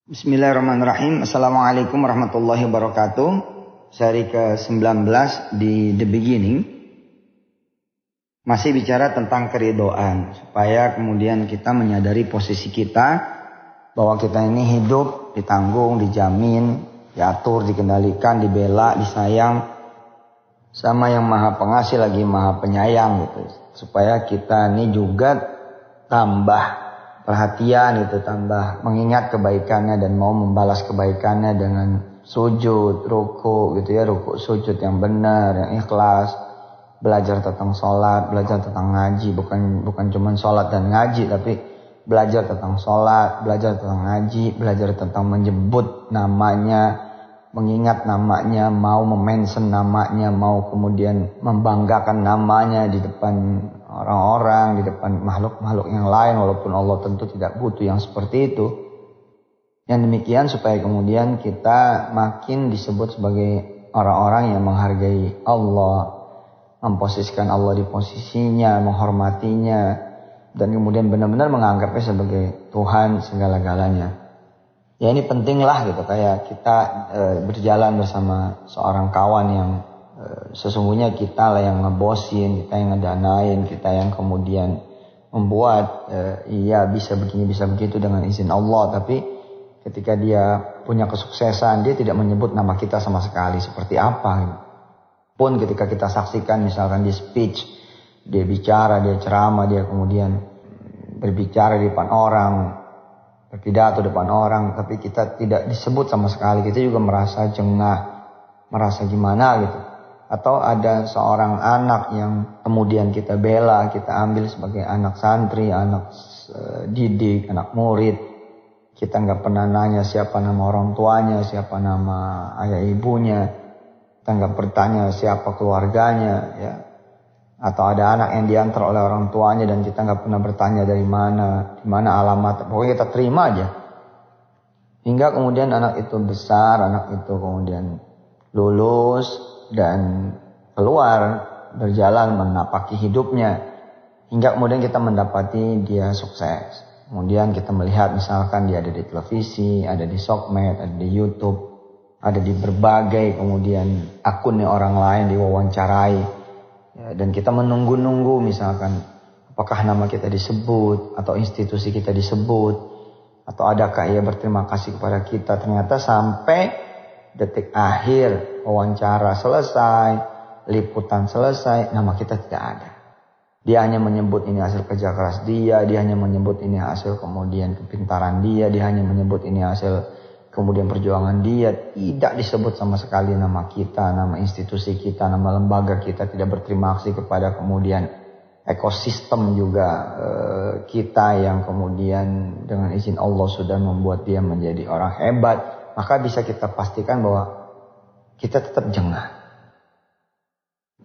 Bismillahirrahmanirrahim. Assalamualaikum warahmatullahi wabarakatuh. Seri ke-19 di The Beginning. Masih bicara tentang keridhaan. Supaya kemudian kita menyadari posisi kita. Bahwa kita ini hidup, ditanggung, dijamin, diatur, dikendalikan, dibela, disayang. Sama yang maha pengasih lagi maha penyayang gitu. Supaya kita ini juga tambah perhatian itu, tambah mengingat kebaikannya dan mau membalas kebaikannya dengan sujud, ruku gitu ya, ruku sujud yang benar, yang ikhlas, belajar tentang sholat, belajar tentang ngaji, bukan cuma sholat dan ngaji, tapi belajar tentang sholat, belajar tentang ngaji, belajar tentang menyebut namanya, mengingat namanya, mau memention namanya, mau kemudian membanggakan namanya di depan orang-orang, di depan makhluk-makhluk yang lain, walaupun Allah tentu tidak butuh yang seperti itu. Yang demikian supaya kemudian kita makin disebut sebagai orang-orang yang menghargai Allah, memposisikan Allah di posisinya, menghormatinya, dan kemudian benar-benar menganggapnya sebagai Tuhan segala-galanya. Ya ini penting lah gitu, kayak kita berjalan bersama seorang kawan yang sesungguhnya kita lah yang ngebosin, kita yang ngedanain, kita yang kemudian membuat iya bisa begini bisa begitu dengan izin Allah, tapi ketika dia punya kesuksesan dia tidak menyebut nama kita sama sekali seperti apa gitu. Pun ketika kita saksikan misalkan di speech, dia bicara, dia ceramah, dia kemudian berbicara di depan orang, berpidato depan orang, tapi kita tidak disebut sama sekali, kita juga merasa jengah, merasa gimana gitu. Atau ada seorang anak yang kemudian kita bela, kita ambil sebagai anak santri, anak didik, anak murid. Kita nggak pernah nanya siapa nama orang tuanya, siapa nama ayah ibunya. Kita nggak bertanya siapa keluarganya, ya. Atau ada anak yang diantar oleh orang tuanya dan kita nggak pernah bertanya dari mana, di mana alamat. Pokoknya kita terima aja. Hingga kemudian anak itu besar, anak itu kemudian lulus dan keluar berjalan menapaki hidupnya hingga kemudian kita mendapati dia sukses. Kemudian kita melihat misalkan dia ada di televisi, ada di sosmed, ada di YouTube, ada di berbagai kemudian akunnya orang lain diwawancarai, ya, dan kita menunggu-nunggu misalkan apakah nama kita disebut atau institusi kita disebut atau adakah ia berterima kasih kepada kita. Ternyata sampai detik akhir wawancara selesai, liputan selesai, nama kita tidak ada. Dia hanya menyebut ini hasil kerja keras dia hanya menyebut ini hasil kemudian kepintaran dia hanya menyebut ini hasil kemudian perjuangan dia. Tidak disebut sama sekali nama kita, nama institusi kita, nama lembaga kita, tidak berterima kasih kepada kemudian ekosistem juga kita yang kemudian dengan izin Allah sudah membuat dia menjadi orang hebat. Maka bisa kita pastikan bahwa kita tetap jengah.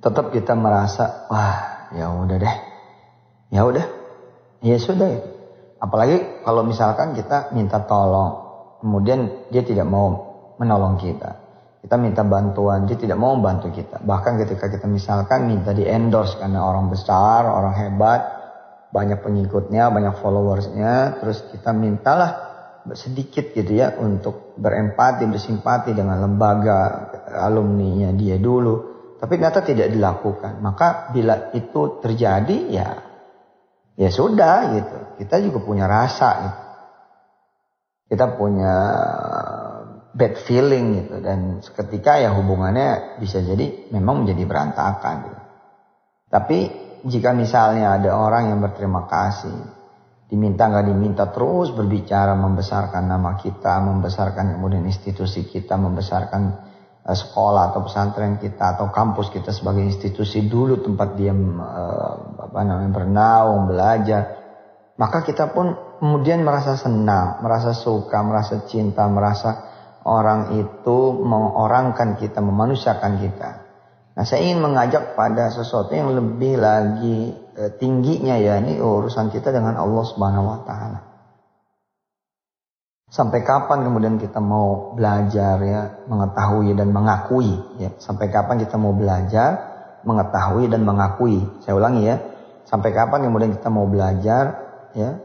Tetap kita merasa, wah ya udah deh. Ya udah. Ya sudah. Apalagi kalau misalkan kita minta tolong. Kemudian dia tidak mau menolong kita. Kita minta bantuan, dia tidak mau membantu kita. Bahkan ketika kita misalkan minta di endorse karena orang besar, orang hebat, banyak pengikutnya, banyak followersnya. Terus kita mintalah sedikit gitu ya untuk berempati, bersimpati dengan lembaga alumninya dia dulu, tapi ternyata tidak dilakukan. Maka bila itu terjadi ya sudah gitu, kita juga punya rasa gitu. Kita punya bad feeling gitu, dan seketika ya hubungannya bisa jadi memang menjadi berantakan gitu. Tapi jika misalnya ada orang yang berterima kasih, diminta nggak diminta terus berbicara, membesarkan nama kita, membesarkan kemudian institusi kita, membesarkan sekolah atau pesantren kita atau kampus kita sebagai institusi dulu tempat dia bernaung, belajar. Maka kita pun kemudian merasa senang, merasa suka, merasa cinta, merasa orang itu mengorangkan kita, memanusiakan kita. Nah, saya ingin mengajak pada sesuatu yang lebih lagi tingginya, ya ini urusan kita dengan Allah Subhanahu wa taala. Sampai kapan kemudian kita mau belajar ya, mengetahui dan mengakui ya. Sampai kapan kita mau belajar, mengetahui dan mengakui. Saya ulangi ya. Sampai kapan kemudian kita mau belajar ya,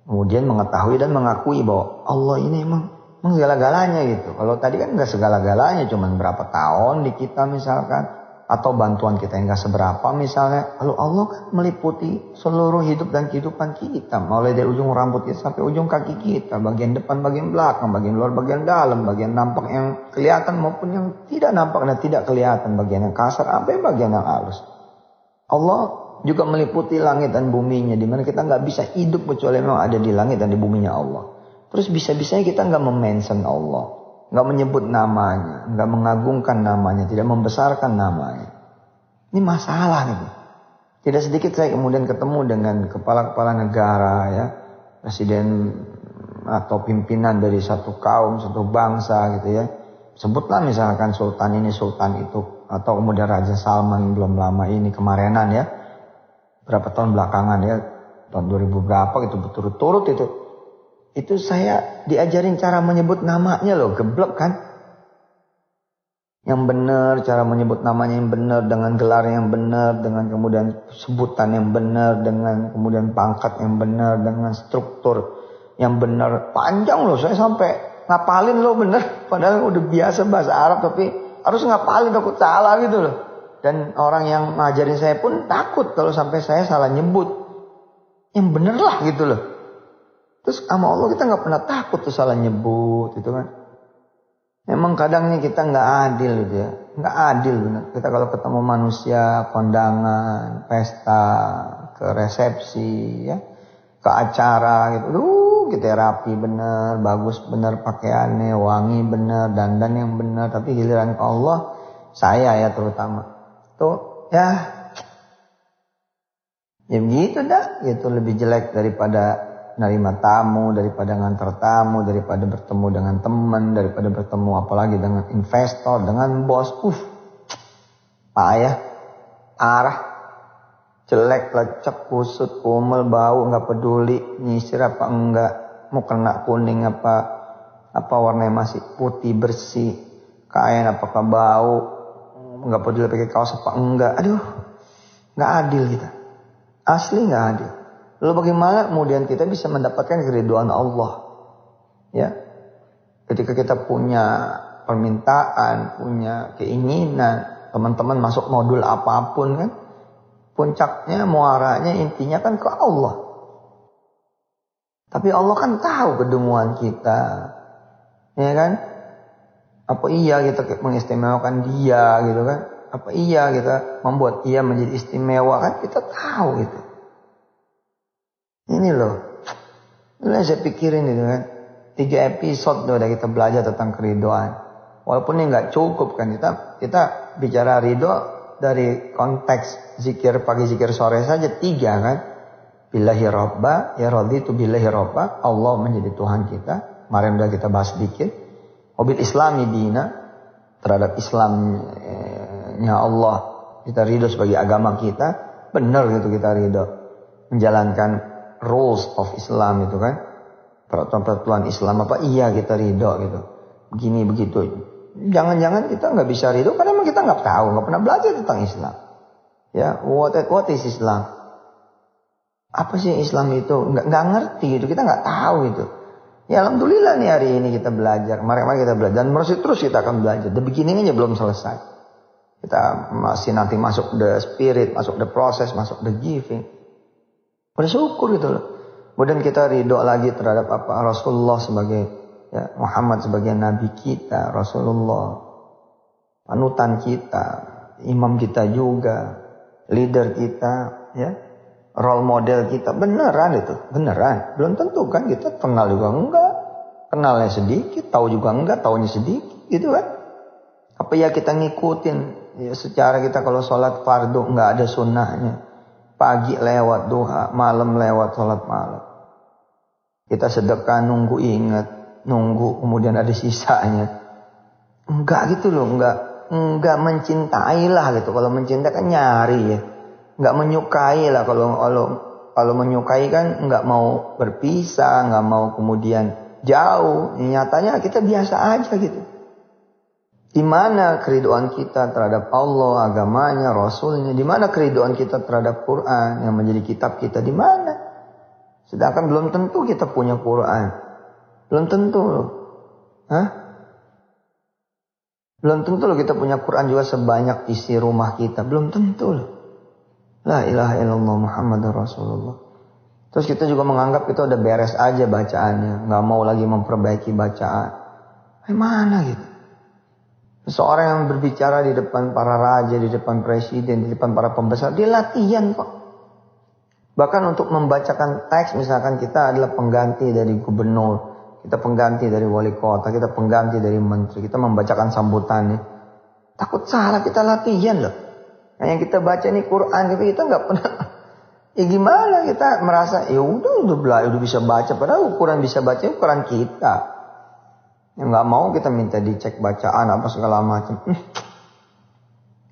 kemudian mengetahui dan mengakui bahwa Allah ini memang Emang segala-galanya gitu. Kalau tadi kan nggak segala-galanya, cuman berapa tahun di kita misalkan, atau bantuan kita yang nggak seberapa misalnya. Lalu Allah kan meliputi seluruh hidup dan kehidupan kita, mulai dari ujung rambut kita sampai ujung kaki kita, bagian depan, bagian belakang, bagian luar, bagian dalam, bagian nampak yang kelihatan maupun yang tidak nampak dan tidak kelihatan, bagian yang kasar sampai bagian yang halus. Allah juga meliputi langit dan buminya, di mana kita nggak bisa hidup kecuali memang ada di langit dan di buminya Allah. Terus bisa-bisanya kita nggak mention Allah, nggak menyebut namanya, nggak mengagungkan namanya, tidak membesarkan namanya. Ini masalah nih. Tidak sedikit saya kemudian ketemu dengan kepala-kepala negara, ya, presiden atau pimpinan dari satu kaum, satu bangsa gitu ya. Sebutlah misalkan sultan ini, sultan itu, atau kemudian Raja Salman belum lama ini kemarinan ya, berapa tahun belakangan ya, tahun 2000 berapa gitu berturut-turut itu saya diajarin cara menyebut namanya loh, geblek kan. Yang benar, cara menyebut namanya yang benar, dengan gelar yang benar, dengan kemudian sebutan yang benar, dengan kemudian pangkat yang benar, dengan struktur yang benar. Panjang loh, saya sampai ngapalin loh bener. Padahal udah biasa bahasa Arab, tapi harus ngapalin, takut salah gitu loh. Dan orang yang ngajarin saya pun takut kalau sampai saya salah nyebut. Yang bener lah gitu loh. Terus sama Allah kita nggak pernah takut tuh salah nyebut itu kan. Memang kadang nih kita nggak adil gitu ya, nggak adil bener. Kita kalau ketemu manusia, kondangan, pesta, ke resepsi, ya, ke acara gitu, kita rapi bener, bagus bener pakaiannya, wangi bener, dandan yang bener. Tapi giliran ke Allah, saya ya terutama, tuh ya begitu dah, itu lebih jelek daripada nerima tamu, daripada ngantar tamu, daripada bertemu dengan teman, daripada bertemu apalagi dengan investor, dengan bos. Payah, arah, jelek, lecek, kusut, kumel, bau, nggak peduli, nyisir apa enggak, mau kena kuning apa warnanya masih putih bersih, kain apakah bau, nggak peduli pakai kaos apa enggak. Aduh, nggak adil kita, asli nggak adil. Lalu bagaimana kemudian kita bisa mendapatkan keridhaan Allah? Ya, ketika kita punya permintaan, punya keinginan, teman-teman masuk modul apapun kan, puncaknya, muaranya, intinya kan ke Allah. Tapi Allah kan tahu kedunguan kita, ya kan? Apa iya kita mengistimewakan dia gitu kan? Apa iya kita membuat dia menjadi istimewa kan? Kita tahu gitu. Ini loh, ini saya pikirin itu kan, 3 episode udah kita belajar tentang keridhaan. Walaupun ini nggak cukup kan, kita bicara ridho dari konteks zikir pagi zikir sore saja 3 kan. Billahi robba, ya raditu billahi robba, Allah menjadi Tuhan kita. Kemarin udah kita bahas sedikit. Wabil islami dina, terhadap Islamnya Allah kita ridho sebagai agama kita. Benar gitu kita ridho menjalankan rules of Islam itu kan, peraturan-peraturan Islam apa iya kita ridho gitu, begini begitu. Jangan-jangan kita nggak bisa ridho karena memang kita nggak tahu, nggak pernah belajar tentang Islam. Ya, what is Islam? Apa sih Islam itu? Nggak ngerti gitu, kita nggak tahu itu. Ya alhamdulillah nih hari ini kita belajar, kemarin kita belajar, dan masih terus kita akan belajar. The beginning aja belum selesai. Kita masih nanti masuk the spirit, masuk the process, masuk the giving. Bersyukur gitu loh. Kemudian kita ridho lagi terhadap apa Rasulullah sebagai ya, Muhammad sebagai nabi kita, Rasulullah panutan kita, imam kita juga, leader kita, ya, role model kita. Beneran itu, beneran. Belum tentu kan kita kenal juga enggak, kenalnya sedikit, tahu juga enggak, taunya sedikit, gitu kan? Apa ya kita ngikutin ya, secara kita kalau sholat fardu enggak ada sunnahnya. Pagi lewat duha, malam lewat sholat malam. Kita sedekah nunggu ingat, nunggu kemudian ada sisanya. Enggak gitu loh, enggak mencintai lah gitu. Kalau mencintai kan nyari ya. Enggak menyukai lah, kalau menyukai kan enggak mau berpisah, enggak mau kemudian jauh. Nyatanya kita biasa aja gitu. Di mana keridhaan kita terhadap Allah, agamanya, Rasulnya? Di mana keridhaan kita terhadap Quran yang menjadi kitab kita? Di mana? Sedangkan belum tentu kita punya Quran. Belum tentu. Hah? Belum tentu loh kita punya Quran juga sebanyak isi rumah kita. Belum tentu loh. La ilaha illallah Muhammadur Rasulullah. Terus kita juga menganggap itu udah beres aja bacaannya. Gak mau lagi memperbaiki bacaan. Mana gitu. Seseorang yang berbicara di depan para raja, di depan presiden, di depan para pembesar. Dia latihan kok. Bahkan untuk membacakan teks misalkan kita adalah pengganti dari gubernur. Kita pengganti dari wali kota, kita pengganti dari menteri, kita membacakan sambutannya. Takut salah, kita latihan loh. Nah, yang kita baca ini Quran, tapi kita nggak pernah. Ya gimana kita merasa, ya udah bisa baca, padahal ukuran bisa baca ukuran kita. Yang nggak mau kita minta dicek bacaan apa segala macam.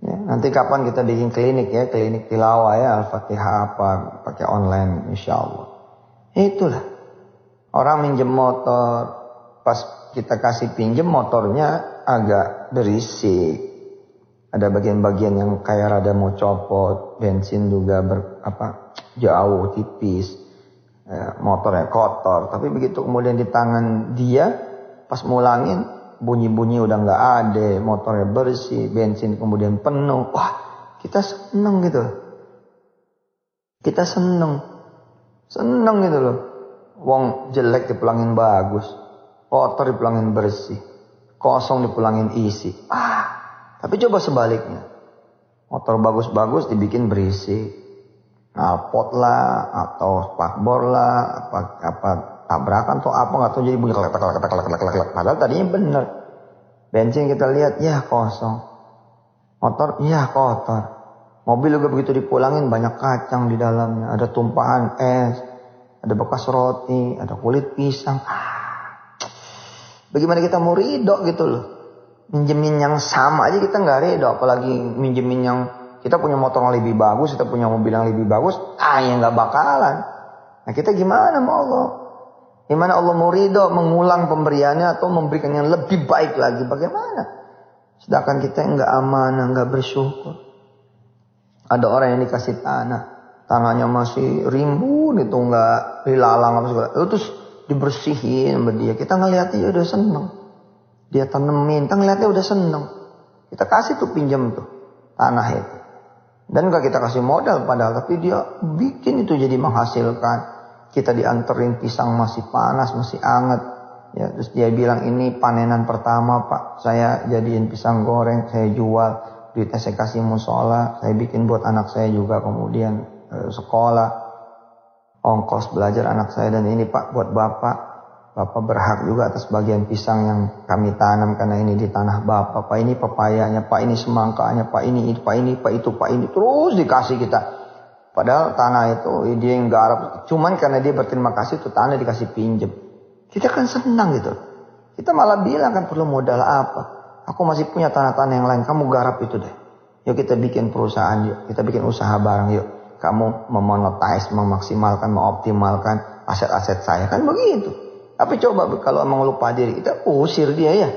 Ya, nanti kapan kita bikin klinik ya, klinik tilawah ya, Al-Fatihah apa, pakai online, insya Allah. Itulah. Orang minjem motor, pas kita kasih pinjem motornya agak berisik. Ada bagian-bagian yang kayak rada mau copot, bensin juga jauh, tipis. Motornya kotor, tapi begitu kemudian di tangan dia, pas mulangin bunyi-bunyi udah nggak ada, motornya bersih, bensin kemudian penuh. Wah, kita seneng gitu. Kita seneng gitu loh. Wong jelek dipulangin bagus, kotor dipulangin bersih, kosong dipulangin isi. Tapi coba sebaliknya, motor bagus-bagus dibikin berisik, knalpot lah, atau spakbor lah, apa tabrakan atau apa nggak tahu jadi bunyi klek. Padahal tadinya bener. Bensin kita lihat ya kosong, motor ya kotor, mobil juga begitu dipulangin banyak kacang di dalamnya, ada tumpahan es. Ada bekas roti, ada kulit pisang. Bagaimana kita mau ridho gitu loh. Minjemin yang sama aja kita gak ridho. Apalagi minjemin yang kita punya motor yang lebih bagus, kita punya mobil yang lebih bagus. Ya gak bakalan. Nah kita gimana mau Allah? Gimana Allah mau ridho mengulang pemberiannya atau memberikan yang lebih baik lagi? Bagaimana? Sedangkan kita gak amanah, gak bersyukur. Ada orang yang dikasih tanahnya masih rimbun itu nggak dilalang apa segala. Terus dibersihin sama dia. Kita ngeliatnya udah seneng. Dia tanemin, kita ngeliatnya udah seneng. Kita kasih tuh pinjam tuh tanah itu. Dan nggak kita kasih modal padahal, tapi dia bikin itu jadi menghasilkan. Kita dianterin pisang masih panas, masih anget. Ya, terus dia bilang ini panenan pertama Pak. Saya jadiin pisang goreng, saya jual. Duitnya saya kasih musola, saya bikin buat anak saya juga kemudian sekolah, ongkos belajar anak saya, dan ini Pak buat Bapak berhak juga atas bagian pisang yang kami tanam karena ini di tanah Bapak. Pak ini pepayanya, Pak ini semangkanya, Pak ini Pak itu, terus dikasih kita. Padahal tanah itu dia yang garap, cuman karena dia berterima kasih tuh tanah dikasih pinjem. Kita kan senang gitu. Kita malah bilang kan perlu modal apa? Aku masih punya tanah-tanah yang lain, kamu garap itu deh. Yuk kita bikin perusahaan yuk, kita bikin usaha bareng yuk. Kamu memonetize, memaksimalkan, mengoptimalkan aset-aset saya. Kan begitu. Tapi coba kalau emang lupa diri, kita usir dia ya.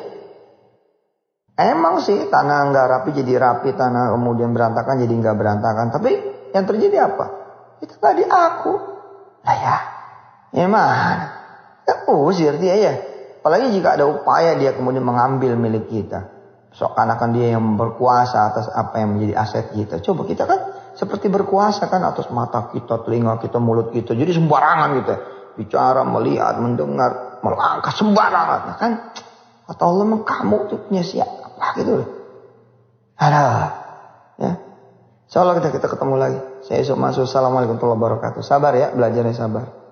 Emang sih tanah nggak rapi jadi rapi, tanah kemudian berantakan jadi nggak berantakan. Tapi yang terjadi apa? Itu tadi aku. Lah ya mana? Kita usir dia ya. Apalagi jika ada upaya dia kemudian mengambil milik kita. Seakan-akan dia yang berkuasa atas apa yang menjadi aset kita. Coba kita kan seperti berkuasa kan atas mata kita, telinga kita, mulut kita. Jadi sembarangan gitu. Bicara, melihat, mendengar, melangkah sembarangan. Nah kan kata Allah memang kamu tuh punya siapa gitu loh. Ya. Insyaallah kita ketemu lagi. Saya Yusuf Masud. Assalamualaikum warahmatullahi wabarakatuh. Sabar ya, belajarnya sabar.